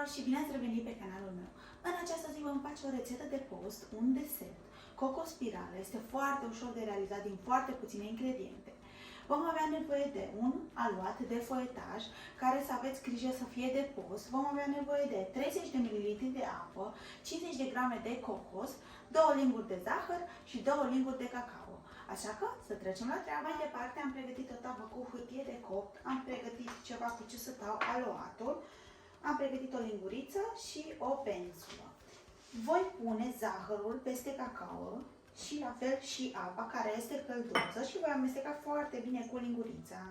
tuturor și bine ați revenit pe canalul meu. În această zi vom face o rețetă de post, un desert. Coco spirală este foarte ușor de realizat din foarte puține ingrediente. Vom avea nevoie de un aluat de foietaj, care să aveți grijă să fie de post. Vom avea nevoie de 30 de ml de apă, 50 de grame de cocos, 2 linguri de zahăr și 2 linguri de cacao. Așa că să trecem la treabă. Mai departe am pregătit o tavă cu hârtie de copt, am pregătit ceva cu ce să tau aluatul, am pregătit o linguriță și o pensulă. Voi pune zahărul peste cacao și la fel și apa care este călduță și voi amesteca foarte bine cu lingurița.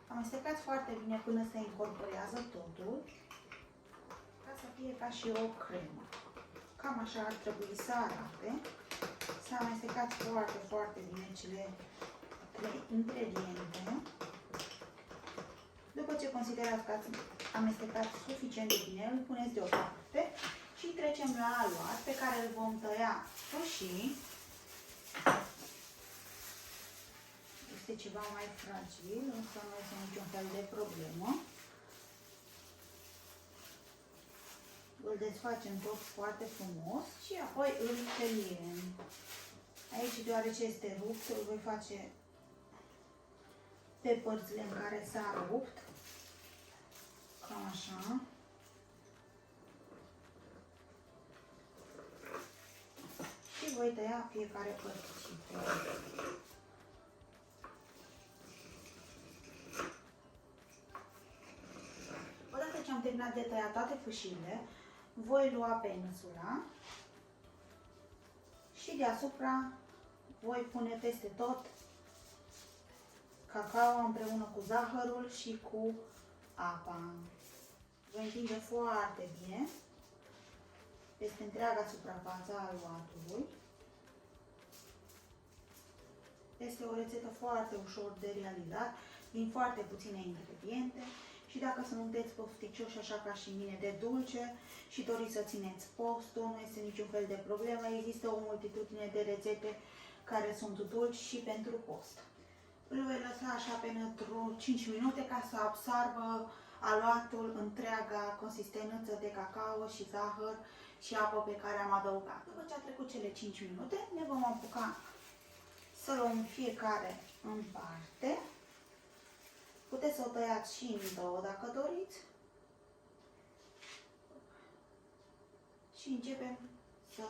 Amestecați foarte bine până se incorporează totul, ca să fie ca și o cremă. Cam așa ar trebui să arate. Să amestecați foarte, foarte bine cele 3 ingrediente. După ce considerați că ați amestecat suficient de bine, îl puneți deoparte și trecem la aluat, pe care îl vom tăia roșii. Este ceva mai fragil, însă nu este niciun fel de problemă. Îl desfacem tot foarte frumos și apoi îl feliem. Aici, deoarece este rupt, îl voi face pe părțile în care s-a rupt. Cam așa. Și voi tăia fiecare părticică. Odată ce am terminat de tăiat toate fâșile, voi lua pensula și deasupra voi pune peste tot cacao împreună cu zahărul și cu apa. Voi întinde foarte bine peste întreaga suprafață a aluatului. Este o rețetă foarte ușor de realizat, din foarte puține ingrediente. Și dacă sunteți pofticioși așa ca și mine de dulce și doriți să țineți postul, nu este niciun fel de problemă. Există o multitudine de rețete care sunt dulci și pentru post. Îl voi lăsa așa pentru 5 minute ca să absorbă aluatul întreaga consistență de cacao și zahăr și apă pe care am adăugat. După ce a trecut cele 5 minute, ne vom apuca să luăm fiecare în parte. Puteți să o tăiați și în două dacă doriți. Și începem să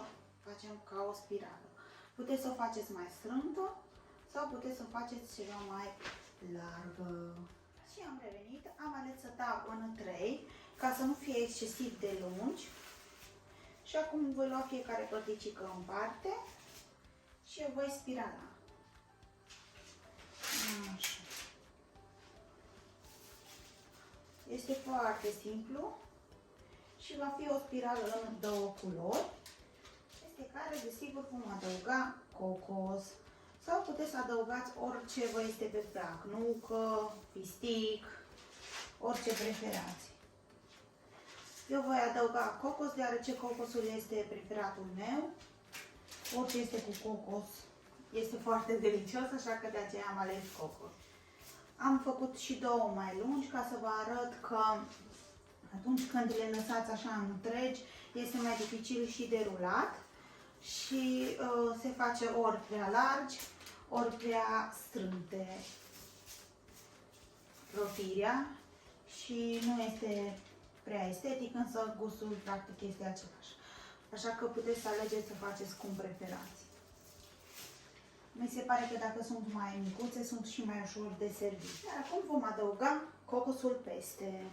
facem ca o spirală. Puteți să o faceți mai strâmtă sau puteți să o faceți ceva mai largă. Și am revenit, am ales să tau în 3 ca să nu fie excesiv de lungi. Și acum voi lua fiecare părticică în parte și o voi spirala. Așa. Este foarte simplu și va fi o spirală în două culori, peste care, desigur, vom adăuga cocos sau puteți să adăugați orice vă este pe plac, nucă, pistic, orice preferați. Eu voi adăuga cocos, deoarece cocosul este preferatul meu. Orice este cu cocos este foarte delicios, așa că de aceea am ales cocos. Am făcut și două mai lungi ca să vă arăt că atunci când le lăsați așa întregi, este mai dificil și de rulat și se face ori prea largi, ori prea strâmte rotirea și nu este prea estetic, însă gustul practic este același. Așa că puteți să alegeți să faceți cum preferați. Mi se pare că dacă sunt mai micuțe, sunt și mai ușor de servit. Iar acum vom adăuga cocosul peste.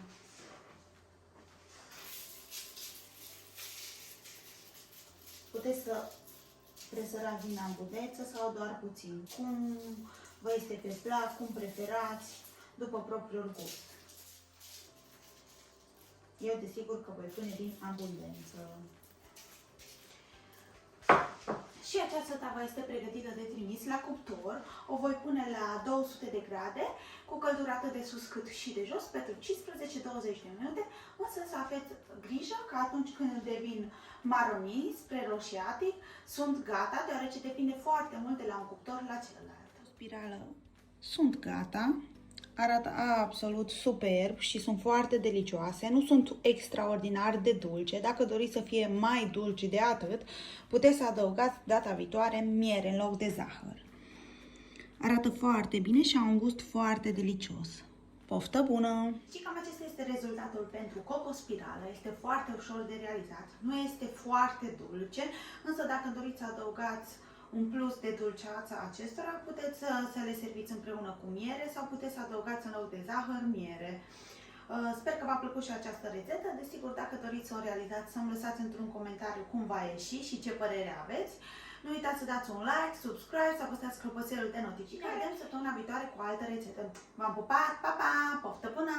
Puteți să presărați din ambuleță sau doar puțin. Cum vă este pe plac, cum preferați, după propriul gust. Eu, desigur, că voi pune din abundență. Și această tavă este pregătită de trimis la cuptor. O voi pune la 200 de grade, cu căldură atât de sus cât și de jos, pentru 15-20 de minute, însă să aveți grijă că atunci când devin maronii, spre roșiatic, sunt gata, deoarece depinde foarte mult de la un cuptor la celălalt. Spirală sunt gata. arată absolut superb și sunt foarte delicioase. Nu sunt extraordinar de dulce. Dacă doriți să fie mai dulci de atât, puteți să adăugați data viitoare miere în loc de zahăr. Arată foarte bine și au un gust foarte delicios. Poftă bună! Și cam acesta este rezultatul pentru Coco Spirală. Este foarte ușor de realizat. Nu este foarte dulce, însă dacă doriți să adăugați un plus de dulceață acestora, puteți să le serviți împreună cu miere sau puteți să adăugați în loc de zahăr miere. Sper că v-a plăcut și această rețetă. Desigur, dacă doriți să o realizați, să-mi lăsați într-un comentariu cum va ieși și ce părere aveți. Nu uitați să dați un like, subscribe, să apăsați clopoțelul de notificare. Ne vedem săptămâna viitoare cu o altă rețetă. V-am pupat, pa, pa, poftă bună!